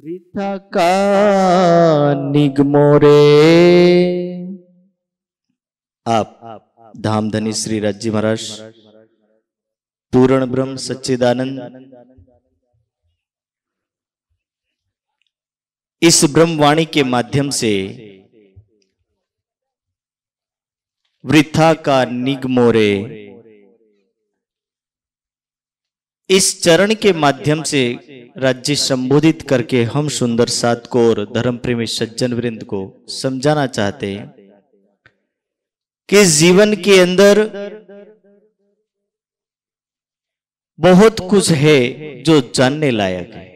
वृथा का निगमो रे। आप धामधनी श्री राज्य महाराज पूर्ण ब्रह्म सच्चिदानंद इस ब्रह्मवाणी के माध्यम से वृथा का निगमो रे इस चरण के माध्यम से राज्य संबोधित करके हम सुंदर साध को और धर्म प्रेमी सज्जन वृंद को समझाना चाहते हैं कि जीवन के अंदर बहुत कुछ है जो जानने लायक है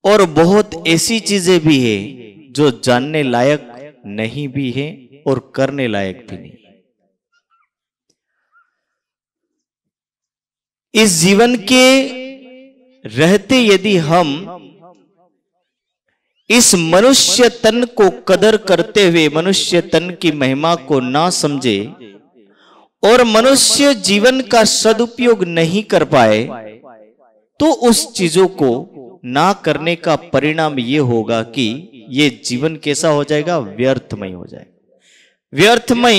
और बहुत ऐसी चीजें भी है जो जानने लायक नहीं भी है और करने लायक भी नहीं। इस जीवन के रहते यदि हम इस मनुष्य तन को कदर करते हुए मनुष्य तन की महिमा को ना समझे और मनुष्य जीवन का सदुपयोग नहीं कर पाए तो उस चीजों को ना करने का परिणाम ये होगा कि ये जीवन कैसा हो जाएगा, व्यर्थमय हो जाएगा। व्यर्थमय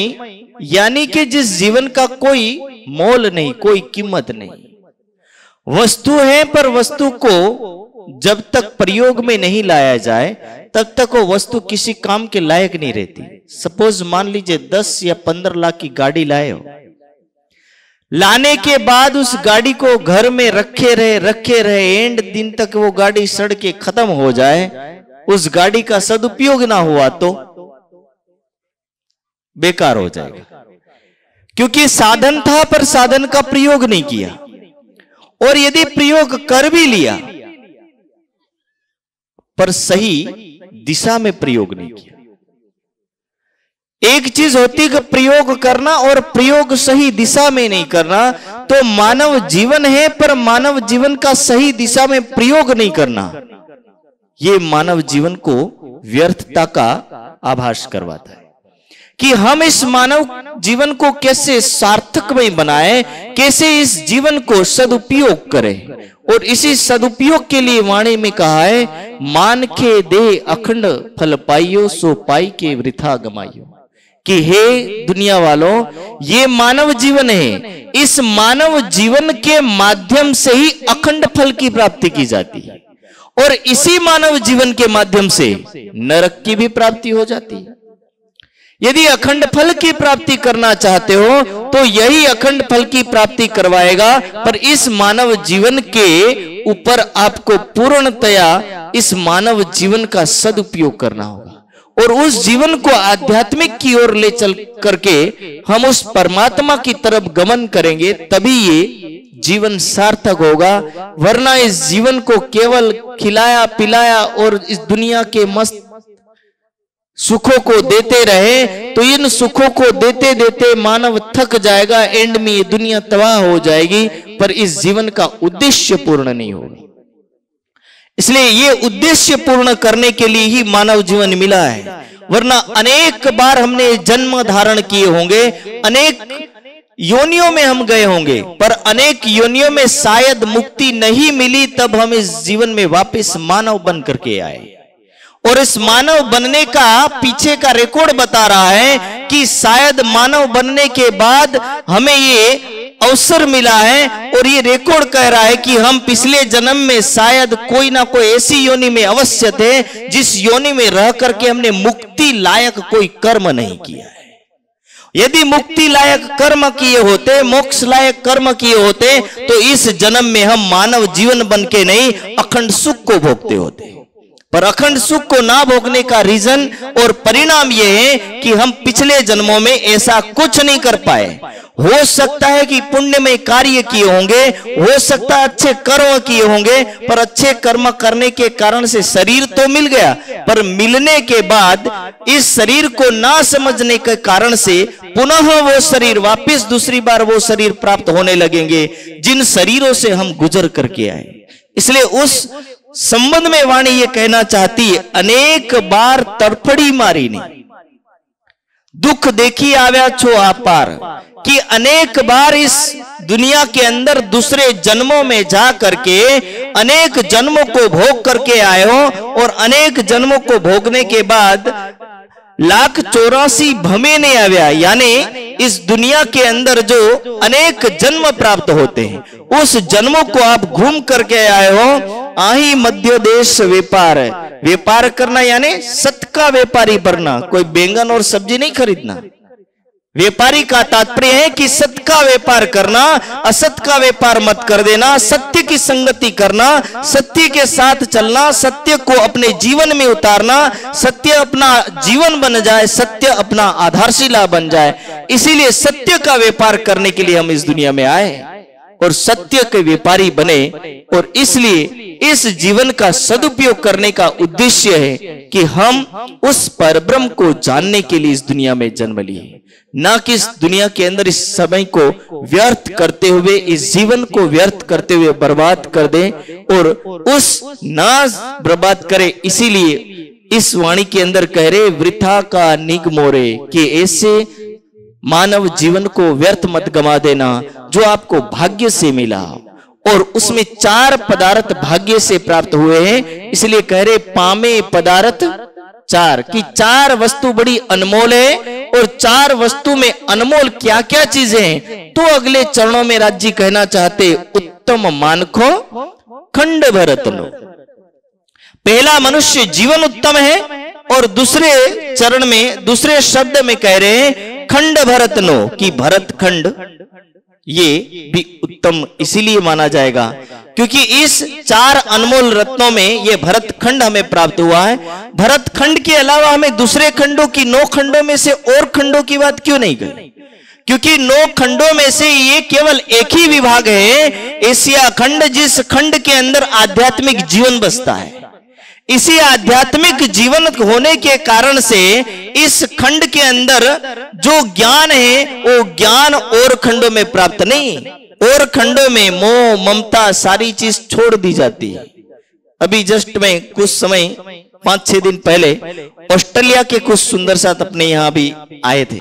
यानी कि जिस जीवन का कोई मोल नहीं, कोई कीमत नहीं। वस्तु है पर वस्तु को जब तक प्रयोग में नहीं लाया जाए तब तक वो वस्तु किसी काम के लायक नहीं रहती। सपोज मान लीजिए 10 या 15 लाख की गाड़ी लाए हो, लाने के बाद उस गाड़ी को घर में रखे रहे एंड दिन तक वो गाड़ी सड़ के खत्म हो जाए, उस गाड़ी का सदुपयोग ना हुआ तो बेकार हो जाएगा, क्योंकि साधन था पर साधन का प्रयोग नहीं किया, और यदि प्रयोग कर भी लिया पर सही दिशा में प्रयोग नहीं किया। एक चीज होती है प्रयोग करना और प्रयोग सही दिशा में नहीं करना, तो मानव जीवन है पर मानव जीवन का सही दिशा में प्रयोग नहीं करना, ये मानव जीवन को व्यर्थता का आभास करवाता है। कि हम इस मानव जीवन को कैसे सार्थकमय बनाएं, कैसे इस जीवन को सदुपयोग करें, और इसी सदुपयोग के लिए वाणी में कहा है, मान के दे अखंड फल पाइयो सो पाई के वृथा गमाइयो। कि हे दुनिया वालों, ये मानव जीवन है, इस मानव जीवन के माध्यम से ही अखंड फल की प्राप्ति की जाती है, और इसी मानव जीवन के माध्यम से नरक की भी प्राप्ति हो जाती है। यदि अखंड फल की प्राप्ति करना चाहते हो तो यही अखंड फल की प्राप्ति करवाएगा, पर इस मानव जीवन के ऊपर आपको पूर्णतया इस मानव जीवन का सदुपयोग करना होगा, और उस जीवन को आध्यात्मिक की ओर ले चल करके हम उस परमात्मा की तरफ गमन करेंगे, तभी ये जीवन सार्थक होगा। वरना इस जीवन को केवल खिलाया पिलाया और इस दुनिया के मस्त सुखों को देते रहे तो इन सुखों को देते देते मानव थक जाएगा, एंड में ये दुनिया तबाह हो जाएगी, पर इस जीवन का उद्देश्य पूर्ण नहीं होगा। इसलिए ये उद्देश्य पूर्ण करने के लिए ही मानव जीवन मिला है, वरना अनेक बार हमने जन्म धारण किए होंगे, अनेक योनियों में हम गए होंगे, पर अनेक योनियों में शायद मुक्ति नहीं मिली, तब हम इस जीवन में वापस मानव बन करके आए। और इस मानव बनने का पीछे का रिकॉर्ड बता रहा है कि शायद मानव बनने के बाद हमें ये अवसर मिला है, और ये रिकॉर्ड कह रहा है कि हम पिछले जन्म में शायद कोई ना कोई ऐसी योनि में अवश्य थे जिस योनि में रह करके हमने मुक्ति लायक कोई कर्म नहीं किया है। यदि मुक्ति लायक कर्म किए होते, मोक्ष लायक कर्म किए होते, तो इस जन्म में हम मानव जीवन बन के नहीं अखंड सुख को भोगते होते। पर अखंड सुख को ना भोगने का रीजन और परिणाम यह है कि हम पिछले जन्मों में ऐसा कुछ नहीं कर पाए। हो सकता है कि पुण्य में कार्य किए होंगे, हो सकता है अच्छे कर्म किए होंगे, पर अच्छे कर्म करने के कारण से शरीर तो मिल गया, पर मिलने के बाद इस शरीर को ना समझने के कारण से पुनः वो शरीर वापस दूसरी बार वो शरीर प्राप्त होने लगेंगे जिन शरीरों से हम गुजर करके आए। इसलिए उस संबंध में वाणी ये कहना चाहती है, अनेक बार तड़फड़ी मारी नहीं, दुख देखी आव्या छो आपार, कि अनेक बार इस दुनिया के अंदर दूसरे जन्मों में जा करके अनेक जन्मों को भोग करके आए हो, और अनेक जन्मों को भोगने के बाद 1,84 भमे ने आव्या, यानी इस दुनिया के अंदर जो अनेक जन्म प्राप्त होते हैं उस जन्मों को आप घूम करके आए हो। आही मध्य देश व्यापार, व्यापार करना यानी सत का व्यापारी बनना, कोई बैंगन और सब्जी नहीं खरीदना। व्यापारी का तात्पर्य है कि सत्य का व्यापार करना, असत का व्यापार मत कर देना, सत्य की संगति करना, सत्य के साथ चलना, सत्य को अपने जीवन में उतारना, सत्य अपना जीवन बन जाए, सत्य अपना आधारशिला बन जाए। इसीलिए सत्य का व्यापार करने के लिए हम इस दुनिया में आए और सत्य के व्यापारी बने, और इसलिए इस जीवन का सदुपयोग करने का उद्देश्य है कि हम उस परब्रह्म को जानने के लिए इस दुनिया में जन्म लिए, ना कि इस दुनिया के अंदर इस समय को व्यर्थ करते हुए, इस जीवन को व्यर्थ करते हुए बर्बाद कर दें, और उस ना बर्बाद करे। इसीलिए इस वाणी के अंदर कह रहे वृथा का निगमोरे, कि ऐसे मानव जीवन को व्यर्थ मत गमा देना जो आपको भाग्य से मिला, और उसमें 4 पदार्थ भाग्य से प्राप्त हुए हैं। इसलिए कह रहे पामे पदार्थ 4, कि 4 वस्तु बड़ी अनमोल है, और 4 वस्तु में अनमोल क्या क्या चीजें हैं, तो अगले चरणों में राज जी कहना चाहते उत्तम मानखो खंड भरत लो। पहला मनुष्य जीवन उत्तम है, और दूसरे चरण में दूसरे शब्द में कह रहे हैं खंड भरत नो, कि भरत खंड ये भी उत्तम इसीलिए माना जाएगा क्योंकि इस 4 अनमोल रत्नों में ये भरत खंड हमें प्राप्त हुआ है। भरत खंड के अलावा हमें दूसरे खंडों की 9 खंडों में से और खंडों की बात क्यों नहीं करी? क्योंकि 9 खंडों में से ये केवल एक ही विभाग है, एशिया खंड, जिस खंड के अंदर आध्यात्मिक जीवन बसता है। इसी आध्यात्मिक जीवन होने के कारण से इस खंड के अंदर जो ज्ञान है वो ज्ञान और खंडों में प्राप्त नहीं, और खंडों में मोह ममता सारी चीज छोड़ दी जाती है। अभी जस्ट में कुछ समय 5-6 दिन पहले ऑस्ट्रेलिया के कुछ सुंदर साथ अपने यहाँ भी आए थे,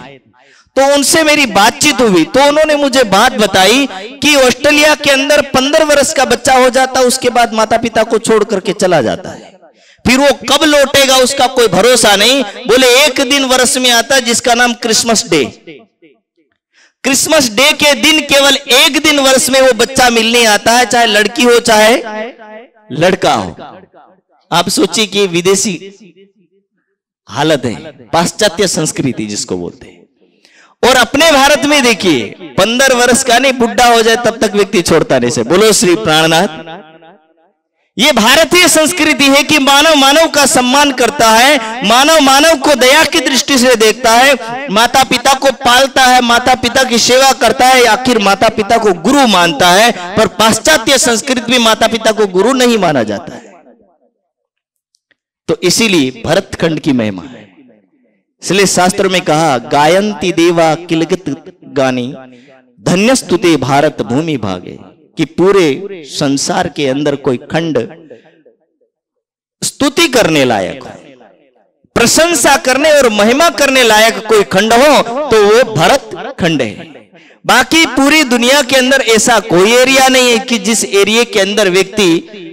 तो उनसे मेरी बातचीत हुई, तो उन्होंने मुझे बात बताई कि ऑस्ट्रेलिया के अंदर 15 वर्ष का बच्चा हो जाता, उसके बाद माता पिता को छोड़ करके चला जाता है, फिर वो कब लौटेगा उसका कोई भरोसा नहीं। बोले एक दिन वर्ष में आता है जिसका नाम क्रिसमस डे। क्रिसमस डे के दिन केवल एक दिन वर्ष में वो बच्चा मिलने आता है, चाहे लड़की हो चाहे लड़का हो। आप सोचिए कि विदेशी हालत है, पाश्चात्य संस्कृति जिसको बोलते हैं। और अपने भारत में देखिए 15 वर्ष का नहीं, बुढ़ा हो जाए तब तक व्यक्ति छोड़ता नहीं से। बोलो श्री प्राणनाथ। ये भारतीय संस्कृति है कि मानव मानव का सम्मान करता है, मानव मानव को दया की दृष्टि से देखता है, माता पिता को पालता है, माता पिता की सेवा करता है, आखिर माता पिता को गुरु मानता है। पर पाश्चात्य संस्कृति में माता पिता को गुरु नहीं माना जाता है। तो इसीलिए भरत खंड की महिमा है। इसलिए शास्त्र में कहा गायंती देवा किलगत गानी धन्यस्तुते भारत भूमि भागे, कि पूरे संसार के अंदर कोई खंड स्तुति करने लायक हो, प्रशंसा करने और महिमा करने लायक कोई खंड हो तो वो भरत खंड है। बाकी पूरी दुनिया के अंदर ऐसा कोई एरिया नहीं है कि जिस एरिया के अंदर व्यक्ति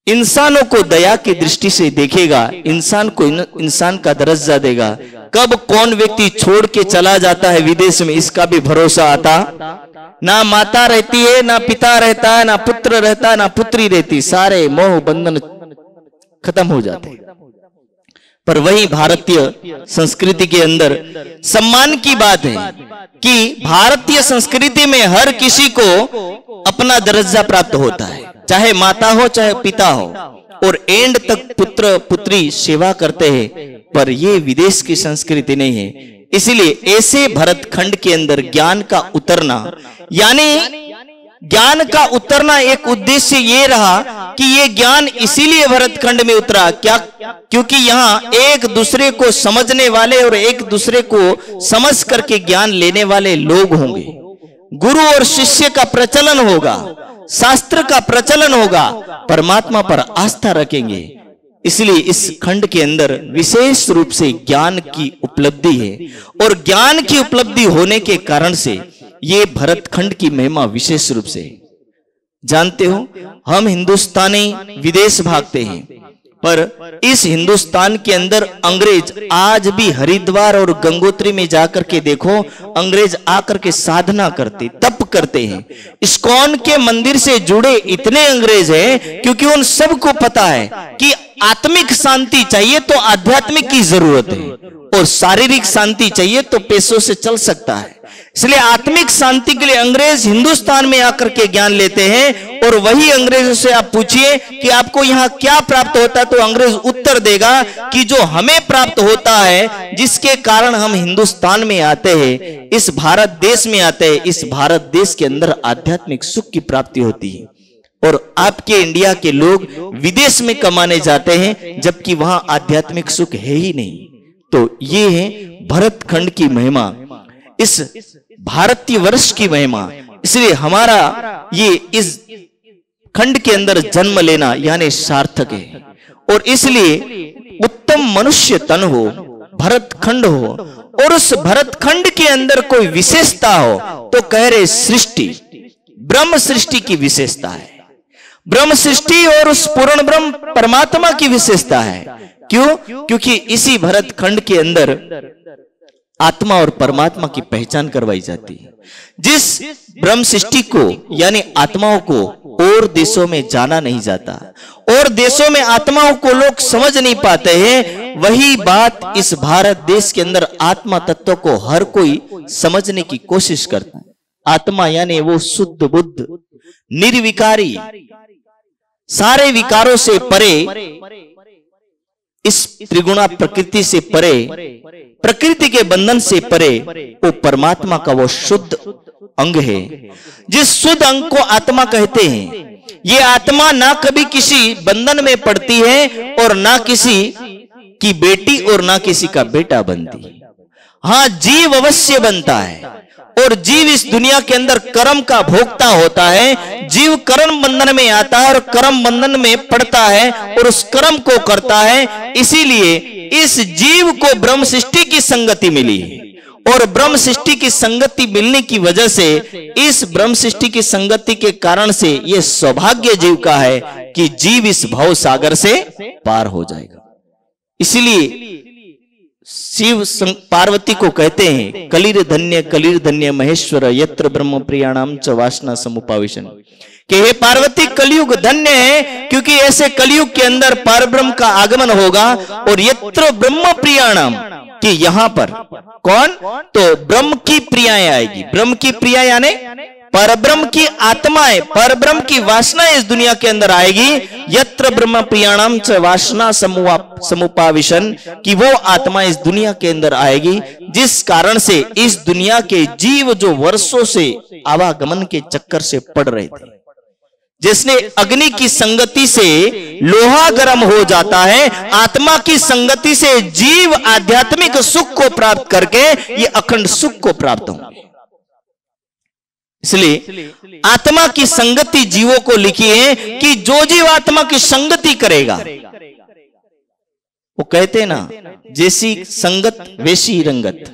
इंसानों को दया की दृष्टि से देखेगा, इंसान को इंसान का दर्जा देगा। कब कौन व्यक्ति छोड़ के चला जाता है विदेश में, इसका भी भरोसा आता। ना माता रहती है, ना पिता रहता है, ना पुत्र रहता है, ना पुत्री रहती, सारे मोह बंधन खत्म हो जाते। पर वही भारतीय संस्कृति के अंदर सम्मान की बात है कि भारतीय संस्कृति में हर किसी को अपना दर्जा प्राप्त होता है, चाहे माता हो चाहे पिता हो, और एंड तक पुत्र पुत्री सेवा करते हैं। पर ये विदेश की संस्कृति नहीं है। इसलिए ऐसे भरत खंड के अंदर ज्ञान का उतरना, यानी ज्ञान का उतरना एक उद्देश्य ये रहा कि ये ज्ञान इसीलिए भरत खंड में उतरा, क्या? क्योंकि यहाँ एक दूसरे को समझने वाले और एक दूसरे को समझ करके ज्ञान लेने वाले लोग होंगे। गुरु और शिष्य का प्रचलन होगा, शास्त्र का प्रचलन होगा, परमात्मा पर आस्था रखेंगे। इसलिए इस खंड के अंदर विशेष रूप से ज्ञान की उपलब्धि है, और ज्ञान की उपलब्धि होने के कारण से ये भरत खंड की महिमा विशेष रूप से। जानते हो, हम हिंदुस्तानी विदेश भागते हैं, पर इस हिंदुस्तान के अंदर अंग्रेज आज भी हरिद्वार और गंगोत्री में जाकर के देखो, अंग्रेज आकर के साधना करते, तप करते हैं। इस्कॉन के मंदिर से जुड़े इतने अंग्रेज हैं क्योंकि उन सबको पता है कि आत्मिक शांति चाहिए तो आध्यात्मिक की जरूरत है, और शारीरिक शांति चाहिए तो पैसों से चल सकता है। इसलिए आत्मिक शांति के लिए अंग्रेज हिंदुस्तान में आकर के ज्ञान लेते हैं, और वही अंग्रेजों से आप पूछिए कि आपको यहां क्या प्राप्त होता है, तो अंग्रेज उत्तर देगा कि जो हमें प्राप्त होता है, जिसके कारण हम हिंदुस्तान में आते हैं, इस भारत देश में आते हैं, इस भारत देश के अंदर आध्यात्मिक सुख की प्राप्ति होती है। और आपके इंडिया के लोग विदेश में कमाने जाते हैं, जबकि वहां आध्यात्मिक सुख है ही नहीं। तो ये है भरत खंड की महिमा, इस भारतीय वर्ष की महिमा। इसलिए हमारा ये इस खंड के अंदर जन्म लेना यानी सार्थक है, और इसलिए उत्तम मनुष्य तन हो, भरत खंड हो, और उस भरत खंड के अंदर कोई विशेषता हो तो कह रहे सृष्टि, ब्रह्म सृष्टि की विशेषता है। ब्रह्म सृष्टि और उस पूर्ण ब्रह्म परमात्मा की विशेषता है। क्यों? क्योंकि इसी भरत खंड के अंदर आत्मा और परमात्मा की पहचान करवाई जाती है। जिस ब्रह्म सृष्टि को यानी आत्माओं को और देशों में जाना नहीं जाता, और देशों में आत्माओं को लोग समझ नहीं पाते हैं, वही बात इस भारत देश के अंदर आत्मा तत्व को हर कोई समझने की कोशिश करता है। आत्मा यानी वो शुद्ध बुद्ध, निर्विकारी, सारे विकारों से परे, इस त्रिगुणा प्रकृति से परे, प्रकृति के बंधन से परे, वो परमात्मा का वो शुद्ध अंग है। जिस शुद्ध अंग को आत्मा कहते हैं, ये आत्मा ना कभी किसी बंधन में पड़ती है, और ना किसी की बेटी और ना किसी का बेटा बनती है। हाँ, जीव अवश्य बनता है, और जीव इस दुनिया के अंदर कर्म का भोक्ता होता है। जीव कर्म बंधन में आता है और कर्म बंधन में पड़ता है, और उस कर्म को करता है। इसीलिए इस जीव को ब्रह्म सृष्टि की संगति मिली है, और ब्रह्म सृष्टि की संगति मिलने की वजह से, इस ब्रह्म सृष्टि की संगति के कारण से ये सौभाग्य जीव का है कि जीव इस भव सागर से पार हो जाएगा। इसलिए शिव पार्वती को कहते हैं कलिर धन्य महेश्वर यत्र ब्रह्म प्रियाणाम च वासना समुपावेशन, कि हे पार्वती कलयुग धन्य है, क्योंकि ऐसे कलयुग के अंदर परब्रह्म का आगमन होगा। और यत्र ब्रह्म प्रियाणाम, कि यहां पर कौन, तो ब्रह्म की प्रियाएं आएगी। ब्रह्म की प्रिया यानी परब्रह्म की आत्माएं, परब्रह्म की वासना इस दुनिया के अंदर आएगी। यत्र ब्रह्म प्रियाणाम च वासना समुपाविशन, कि वो आत्मा इस दुनिया के अंदर आएगी, जिस कारण से इस दुनिया के जीव जो वर्षों से आवागमन के चक्कर से पड़ रहे थे, जिसने अग्नि की संगति से लोहा गर्म हो जाता है, आत्मा की संगति से जीव आध्यात्मिक सुख को प्राप्त करके ये अखंड सुख को प्राप्त होंगे। इसलिए आत्मा की संगति जीवों को लिखी है कि जो जीव आत्मा की संगति करेगा, वो कहते ना जैसी संगत वैसी रंगत,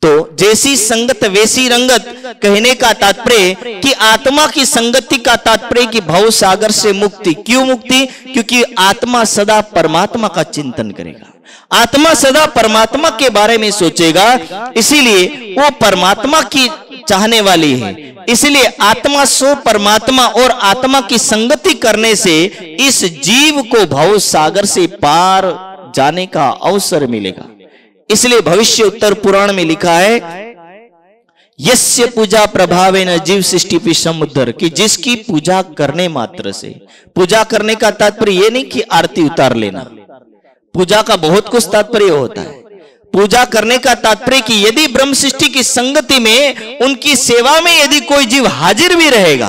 तो जैसी संगत वैसी रंगत कहने का तात्पर्य कि आत्मा की संगति का तात्पर्य कि भव सागर से मुक्ति। क्यों मुक्ति? क्योंकि आत्मा सदा परमात्मा का चिंतन करेगा, आत्मा सदा परमात्मा के बारे में सोचेगा, इसीलिए वो परमात्मा की चाहने वाली है। इसलिए आत्मा सो परमात्मा और आत्मा की संगति करने से इस जीव को भव सागर से पार जाने का अवसर मिलेगा। इसलिए भविष्य उत्तर पुराण में लिखा है यस्य पूजा प्रभावेन जीव सृष्टि पि समुद्धर, कि जिसकी पूजा करने मात्र से, पूजा करने का तात्पर्य ये नहीं कि आरती उतार लेना, पूजा का बहुत कुछ तात्पर्य होता है। पूजा करने का तात्पर्य कि यदि ब्रह्म सृष्टि की संगति में, उनकी सेवा में यदि कोई जीव हाजिर भी रहेगा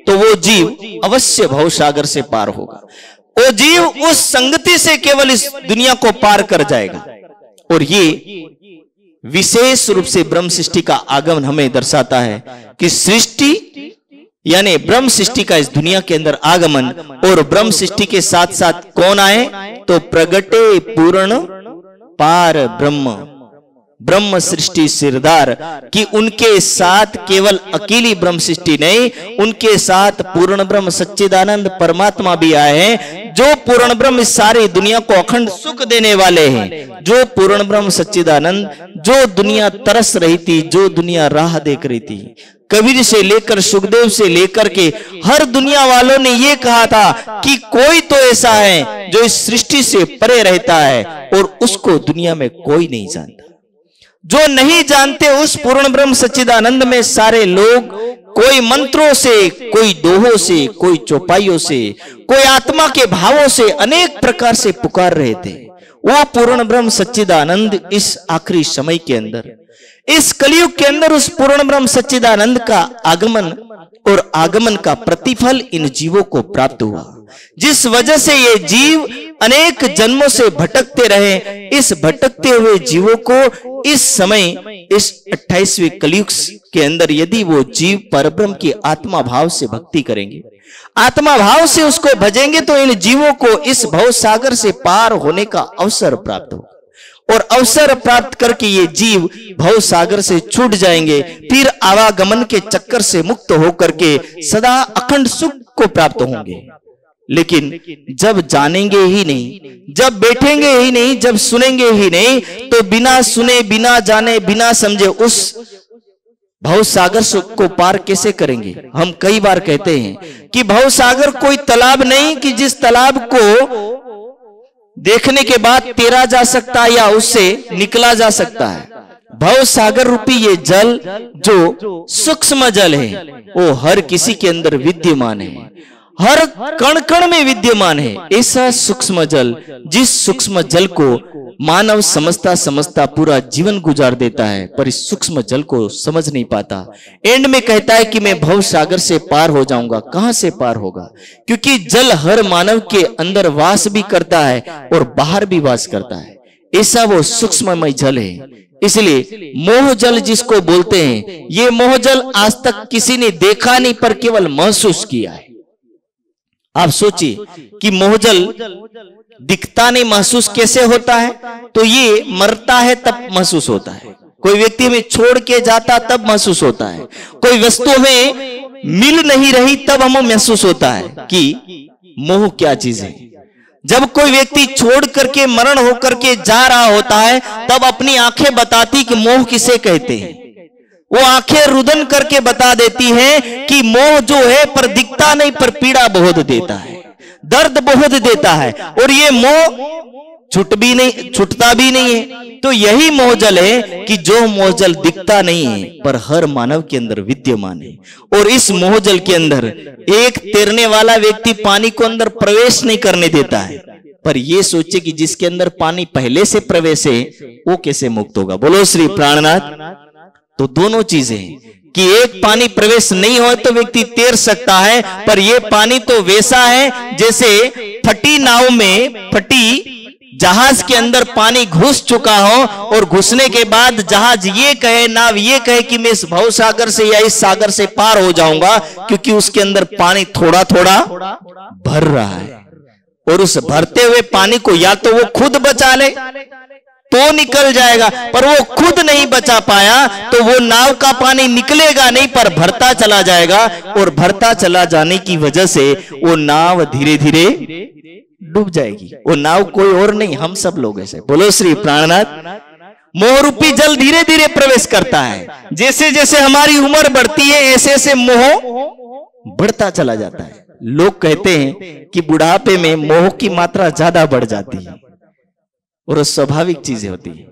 तो वो जीव अवश्य भवसागर से पार होगा। वो जीव उस संगति से केवल इस दुनिया को पार कर जाएगा। और ये विशेष रूप से ब्रह्म सृष्टि का आगमन हमें दर्शाता है कि सृष्टि यानी ब्रह्म सृष्टि का इस दुनिया के अंदर आगमन, और ब्रह्म सृष्टि के साथ साथ कौन आए? तो प्रगटे पूर्ण पार ब्रह्म, ब्रह्म सृष्टि सिरदार, कि उनके साथ केवल अकेली ब्रह्म सृष्टि नहीं, उनके साथ पूर्ण ब्रह्म सच्चिदानंद परमात्मा भी आए हैं, जो पूर्ण ब्रह्म इस सारी दुनिया को अखंड सुख देने वाले हैं। जो पूर्ण ब्रह्म सच्चिदानंद, जो दुनिया तरस रही थी, जो दुनिया राह देख रही थी, कबीर से लेकर सुखदेव से लेकर के हर दुनिया वालों ने ये कहा था कि कोई तो ऐसा है जो इस सृष्टि से परे रहता है और उसको दुनिया में कोई नहीं जानता। जो नहीं जानते उस पूर्ण ब्रह्म सच्चिदानंद में सारे लोग कोई मंत्रों से, कोई दोहों से, कोई चौपाइयों से, कोई आत्मा के भावों से अनेक प्रकार से पुकार रहे थे। वो पूर्ण ब्रह्म सच्चिदानंद इस आखिरी समय के अंदर, इस कलयुग के अंदर उस पूर्ण ब्रह्म सच्चिदानंद का आगमन और आगमन का प्रतिफल इन जीवों को प्राप्त हुआ, जिस वजह से ये जीव अनेक जन्मों से भटकते रहे। इस भटकते हुए जीवों को इस समय, इस 28वें कलयुग के अंदर यदि वो जीव परब्रह्म की आत्मा भाव से भक्ति करेंगे, आत्मा भाव से उसको भजेंगे, तो इन जीवों को इस भव सागर से पार होने का अवसर प्राप्त होगा, और अवसर प्राप्त करके ये जीव भव सागर से छूट जाएंगे, फिर आवागमन के चक्कर से मुक्त होकर के सदा अखंड सुख को प्राप्त होंगे। लेकिन जब जानेंगे ही नहीं, जब बैठेंगे ही नहीं, जब सुनेंगे ही नहीं, तो बिना सुने, बिना जाने, बिना समझे उस भव सागर को पार कैसे करेंगे? हम कई बार कहते हैं कि भव सागर कोई तालाब नहीं कि जिस तालाब को देखने के बाद तैरा जा सकता है या उससे निकला जा सकता है। भव सागर रूपी ये जल जो सूक्ष्म जल है, वो हर किसी के अंदर विद्यमान है, हर कण कण में विद्यमान है। ऐसा सूक्ष्म जल, जिस सूक्ष्म जल को मानव समझता समझता पूरा जीवन गुजार देता है, पर इस सूक्ष्म जल को समझ नहीं पाता। एंड में कहता है कि मैं भव सागर से पार हो जाऊंगा। कहां से पार होगा? क्योंकि जल हर मानव के अंदर वास भी करता है और बाहर भी वास करता है। ऐसा वो सूक्ष्ममय जल है। इसलिए मोह जल जिसको बोलते हैं, ये मोह जल आज तक किसी ने देखा नहीं, पर केवल महसूस किया है। आप सोचिए कि मोहजल दिखता नहीं, महसूस कैसे होता है? तो ये मरता है तब महसूस होता है, कोई व्यक्ति में छोड़ के जाता तब महसूस होता है, कोई वस्तु में मिल नहीं रही तब हमें महसूस होता है कि मोह क्या चीज है। जब कोई व्यक्ति छोड़ करके मरण होकर के जा रहा होता है, तब अपनी आंखें बताती कि मोह किसे कहते हैं। वो आंखें रुदन करके बता देती हैं कि मोह जो है पर दिखता नहीं, पर पीड़ा बहुत देता है, दर्द बहुत देता है, और ये मोह छूटता भी नहीं है। तो यही मोहजल है कि जो मोहजल दिखता नहीं है पर हर मानव के अंदर विद्यमान है। और इस मोहजल के अंदर एक तैरने वाला व्यक्ति पानी को अंदर प्रवेश नहीं करने देता है, पर ये सोचे कि जिसके अंदर पानी पहले से प्रवेश है वो कैसे मुक्त होगा। बोलो श्री प्राणनाथ। तो दोनों चीजें कि एक पानी प्रवेश नहीं हो तो व्यक्ति तैर सकता है, पर ये पानी तो वैसा है जैसे फटी नाव में, फटी जहाज के अंदर पानी घुस चुका हो, और घुसने के बाद जहाज ये कहे, नाव ये कहे कि मैं इस भव सागर से या इस सागर से पार हो जाऊंगा, क्योंकि उसके अंदर पानी थोड़ा थोड़ा भर रहा है। और उस भरते हुए पानी को या तो वो खुद बचा ले तो निकल जाएगा, पर वो खुद नहीं बचा पाया तो वो नाव का पानी निकलेगा नहीं, पर भरता चला जाएगा, और भरता चला जाने की वजह से वो नाव धीरे धीरे डूब जाएगी। वो नाव कोई और नहीं, हम सब लोग ऐसे। बोलो श्री प्राणनाथ। मोह रूपी जल धीरे धीरे प्रवेश करता है। जैसे जैसे हमारी उम्र बढ़ती है ऐसे ऐसे मोह बढ़ता चला जाता है। लोग कहते हैं कि बुढ़ापे में मोह की मात्रा ज्यादा बढ़ जाती है, और स्वाभाविक चीजें होती है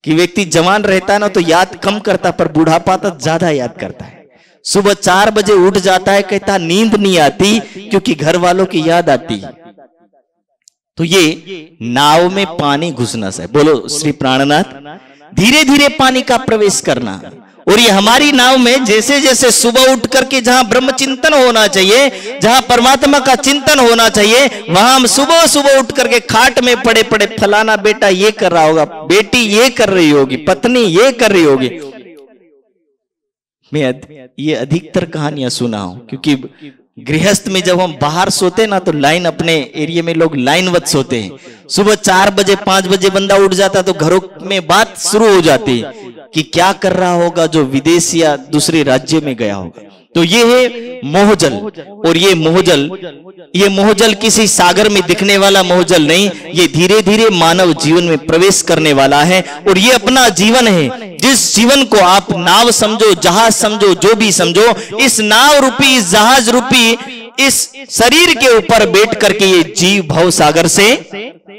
कि व्यक्ति जवान रहता है ना तो याद कम करता, पर बुढ़ापा तो ज्यादा याद करता है। सुबह 4 बजे उठ जाता है, कहता नींद नहीं आती क्योंकि घर वालों की याद आती है। तो ये नाव में पानी घुसना से, बोलो श्री प्राणनाथ, धीरे धीरे पानी का प्रवेश करना। और ये हमारी नाव में जैसे जैसे सुबह उठ करके जहां ब्रह्म चिंतन होना चाहिए, जहां परमात्मा का चिंतन होना चाहिए, वहां हम सुबह सुबह उठ करके खाट में पड़े पड़े फलाना बेटा ये कर रहा होगा, बेटी ये कर रही होगी, पत्नी ये कर रही होगी, मैं ये अधिकतर कहानियां सुना हूं, क्योंकि गृहस्थ में जब हम बाहर सोते ना तो लाइन, अपने एरिया में लोग लाइनवत सोते हैं। सुबह 4 बजे 5 बजे बंदा उठ जाता तो घरों में बात शुरू हो जाती कि क्या कर रहा होगा जो विदेश या दूसरे राज्य में गया होगा। तो ये है मोहजल, और ये मोहजल किसी सागर में दिखने वाला मोहजल नहीं, ये धीरे धीरे मानव जीवन में प्रवेश करने वाला है। और ये अपना जीवन है, जिस जीवन को आप नाव समझो, जहाज समझो, जो भी समझो, इस नाव रूपी, इस जहाज रूपी इस शरीर के ऊपर बैठ करके ये जीव भव सागर से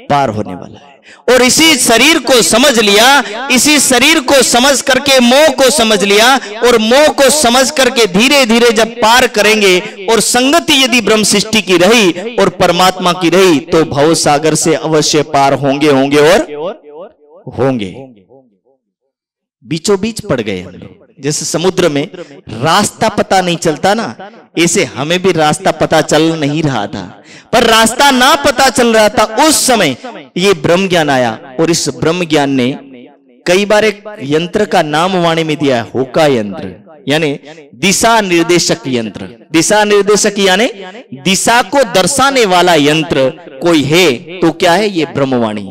पार होने वाला है। और इसी शरीर को समझ लिया, इसी शरीर को समझ करके मोह को समझ लिया, और मोह को समझ करके धीरे धीरे जब पार करेंगे, और संगति यदि ब्रह्म सृष्टि की रही और परमात्मा की रही, तो भव सागर से अवश्य पार होंगे और होंगे। बीचों बीच पड़ गए हम लोग। जैसे समुद्र में रास्ता पता नहीं चलता ना, ऐसे हमें भी रास्ता पता चल नहीं रहा था। पर रास्ता ना पता चल रहा था उस समय ये ब्रह्म ज्ञान आया, और इस ब्रह्म ज्ञान ने कई बार एक यंत्र का नाम वाणी में दिया है, होका यंत्र, यानी दिशा निर्देशक यंत्र। दिशा निर्देशक यानी दिशा को दर्शाने वाला यंत्र कोई है तो क्या है? ये ब्रह्मवाणी।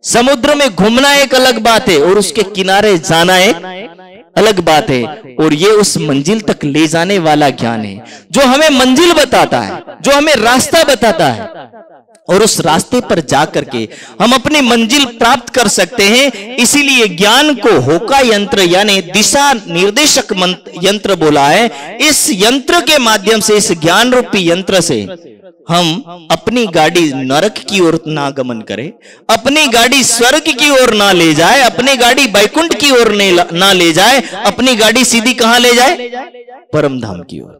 समुद्र में घूमना एक अलग बात है, और उसके किनारे जाना एक अलग बात है, और ये उस मंजिल तक ले जाने वाला ज्ञान है जो हमें मंजिल बताता है, जो हमें रास्ता बताता है, और उस रास्ते पर जाकर के हम अपनी मंजिल प्राप्त कर सकते हैं। इसीलिए ज्ञान को होका यंत्र यानी दिशा निर्देशक यंत्र बोला है। इस यंत्र के माध्यम से, इस ज्ञान रूपी यंत्र से हम अपनी गाड़ी नरक की ओर ना गमन करें, अपनी गाड़ी स्वर्ग की ओर ना ले जाए, अपनी गाड़ी बैकुंठ की ओर ना ले जाए, अपनी गाड़ी सीधी कहां ले जाए? परम धाम की ओर।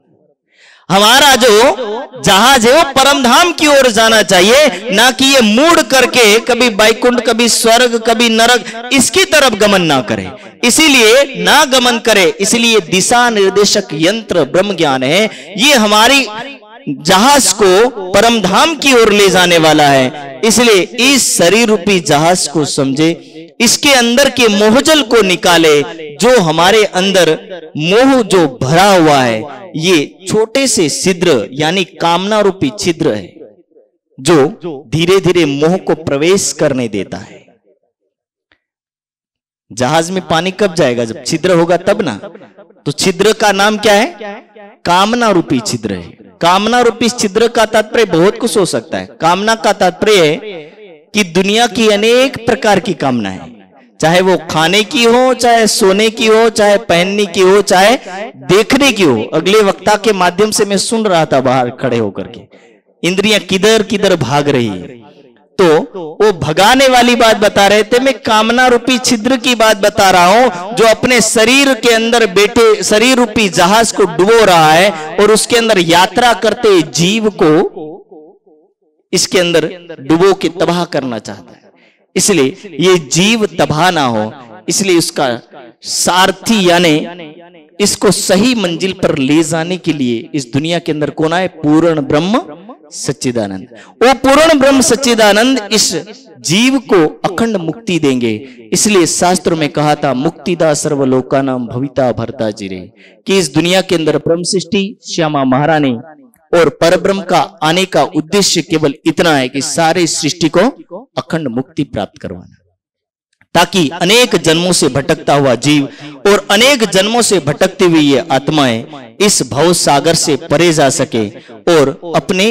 हमारा जो जहाज है वो परम धाम की ओर जाना चाहिए, ना कि ये मुड़ करके कभी बैकुंठ, कभी स्वर्ग, कभी नरक, इसकी तरफ गमन ना करे। इसीलिए ना गमन करे, इसलिए दिशा निर्देशक यंत्र ब्रह्म ज्ञान है। ये हमारी जहाज को परम धाम की ओर ले जाने वाला है। इसलिए इस शरीर रूपी जहाज को समझे, इसके अंदर के मोहजल को निकाले। जो हमारे अंदर मोह जो भरा हुआ है, ये छोटे से छिद्र यानी कामना रूपी छिद्र है, जो धीरे धीरे मोह को प्रवेश करने देता है। जहाज में पानी कब जाएगा? जब छिद्र होगा तब ना। तो छिद्र का नाम क्या है? कामना रूपी छिद्र है। कामना रूपी छिद्र का तात्पर्य बहुत कुछ हो सकता है। कामना का तात्पर्य है कि दुनिया की अनेक प्रकार की कामना है, चाहे वो खाने की हो, चाहे सोने की हो, चाहे पहनने की हो, चाहे देखने की हो। अगले वक्ता के माध्यम से मैं सुन रहा था बाहर खड़े होकर के, इंद्रियां किधर किधर भाग रही है, तो वो भगाने वाली बात बता रहे थे। मैं कामना रूपी छिद्र की बात बता रहा हूं, जो अपने शरीर के अंदर बैठे शरीर रूपी जहाज को डुबो रहा है, और उसके अंदर यात्रा करते जीव को इसके अंदर डुबो के तबाह करना चाहता है। इसलिए ये जीव तबाह ना हो, इसलिए उसका सारथी यानी इसको सही मंजिल पर ले जाने के लिए इस दुनिया के अंदर कौन आए? पूर्ण ब्रह्म सच्चिदानंद। वो पूर्ण ब्रह्म सच्चिदानंद इस जीव को अखंड मुक्ति देंगे। इसलिए शास्त्र में कहा था, मुक्तिदा सर्वलोकानां भविता भरता जिरे, कि इस दुनिया के अंदर ब्रह्म सृष्टि श्यामा महारानी और परब्रह्म का आने का उद्देश्य केवल इतना है कि सारे सृष्टि को अखंड मुक्ति प्राप्त करवाना, ताकि अनेक जन्मों से भटकता हुआ जीव और अनेक जन्मों से भटकती हुई ये आत्माएं इस भव सागर से परे जा सके और अपने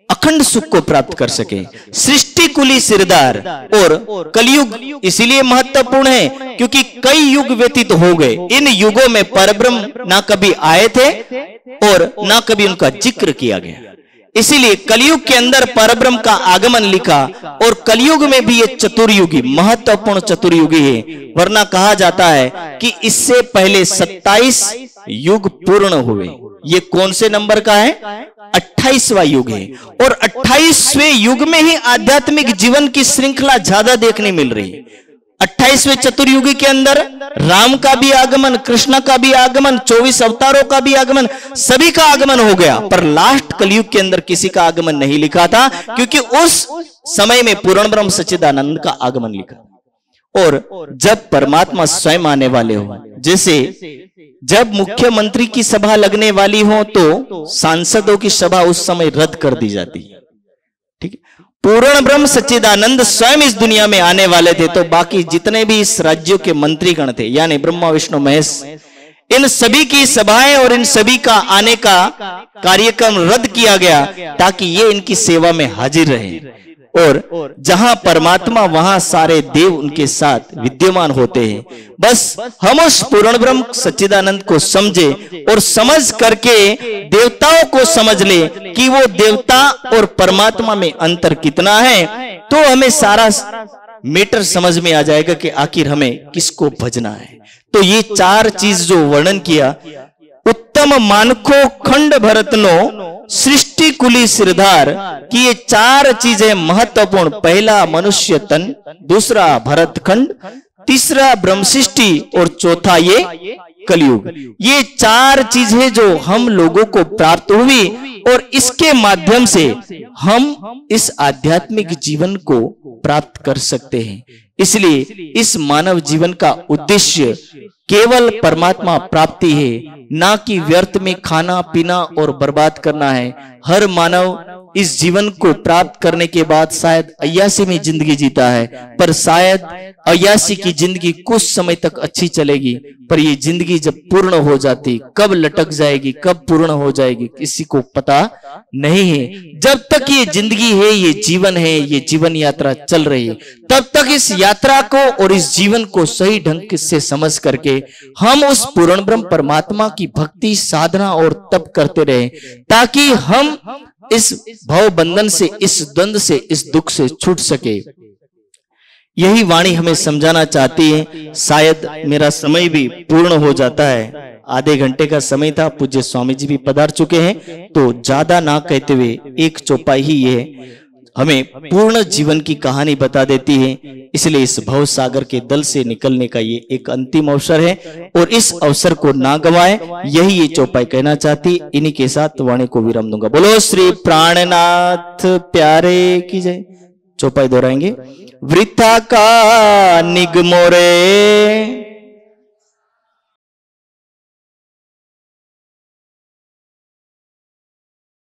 अखंड सुख को प्राप्त कर सके। सृष्टि कुली सिरदार और कलयुग इसीलिए महत्वपूर्ण है क्योंकि कई युग व्यतीत हो गए। इन युगों में परब्रह्म ना कभी आए थे और ना कभी उनका जिक्र किया गया। इसीलिए कलयुग के अंदर परब्रह्म का आगमन लिखा, और कलयुग में भी ये चतुर्युगी महत्वपूर्ण चतुर्युगी है। वरना कहा जाता है कि इससे पहले 27 युग पूर्ण हुए। ये कौन से नंबर का है? 28वां युग है, और 28वें युग में ही आध्यात्मिक जीवन की श्रृंखला ज्यादा देखने मिल रही है। 28वें चतुर्युगी के अंदर राम का भी आगमन, कृष्ण का भी आगमन, 24 अवतारों का भी आगमन, सभी का आगमन हो गया। पर लास्ट कलयुग के अंदर किसी का आगमन नहीं लिखा था, क्योंकि उस समय में पूर्ण ब्रह्म सच्चिदानंद का आगमन लिखा। और जब परमात्मा स्वयं आने वाले हो, जैसे जब मुख्यमंत्री की सभा लगने वाली हो तो सांसदों की सभा उस समय रद्द कर दी जाती है, ठीक है। पूर्ण ब्रह्म सच्चिदानंद स्वयं इस दुनिया में आने वाले थे, तो बाकी जितने भी इस राज्यों के मंत्रीगण थे, यानी ब्रह्मा विष्णु महेश, इन सभी की सभाएं और इन सभी का आने का कार्यक्रम रद्द किया गया ताकि ये इनकी सेवा में हाजिर रहे। और जहां परमात्मा वहां सारे देव उनके साथ विद्यमान होते हैं। बस हम उस पूर्ण ब्रह्म सच्चिदानंद को समझे और समझ करके देवताओं को समझ ले कि वो देवता और परमात्मा में अंतर कितना है, तो हमें सारा मैटर समझ में आ जाएगा कि आखिर हमें किसको भजना है। तो ये चार चीज जो वर्णन किया, उत्तम मानखो खंड भरतनो सृष्टि कुली सिरधार, कि ये चार चीजें महत्वपूर्ण, पहला मनुष्य तन, दूसरा भरत खंड, तीसरा ब्रह्म सृष्टि और चौथा ये कलयुग। ये चार चीजें जो हम लोगों को प्राप्त हुई और इसके माध्यम से हम इस आध्यात्मिक जीवन को प्राप्त कर सकते हैं। इसलिए इस मानव जीवन का उद्देश्य केवल परमात्मा प्राप्ति है, ना कि व्यर्थ में खाना पीना और बर्बाद करना है। हर मानव इस जीवन को प्राप्त करने के बाद शायद अय्यासी में जिंदगी जीता है, पर शायद अय्यासी की जिंदगी कुछ समय तक अच्छी चलेगी, पर ये जिंदगी जब पूर्ण हो जाती, कब लटक जाएगी, कब पूर्ण हो जाएगी, किसी को पता नहीं है। जब तक ये जिंदगी है, ये जीवन है, ये जीवन यात्रा चल रही है, तब तक इस यात्रा को और इस जीवन को सही ढंग से समझ करके हम उस पूर्ण ब्रह्म परमात्मा की भक्ति, साधना और तप करते रहे, ताकि हम इस भव बंधन से, इस द्वंद से, इस दुख से छूट सके। यही वाणी हमें समझाना चाहती है। शायद मेरा समय भी पूर्ण हो जाता है, आधे घंटे का समय था, पूज्य स्वामी जी भी पधार चुके हैं, तो ज्यादा ना कहते हुए एक चौपाई ही ये हमें पूर्ण जीवन की कहानी बता देती है। इसलिए इस भव सागर के दल से निकलने का ये एक अंतिम अवसर है और इस अवसर को ना गवाए, यही ये चौपाई कहना चाहती। इन्हीं के साथ वाणी को विराम दूंगा। बोलो श्री प्राणनाथ प्यारे की जय। चौपाई दोहराएंगे। वृथा का निगमोरे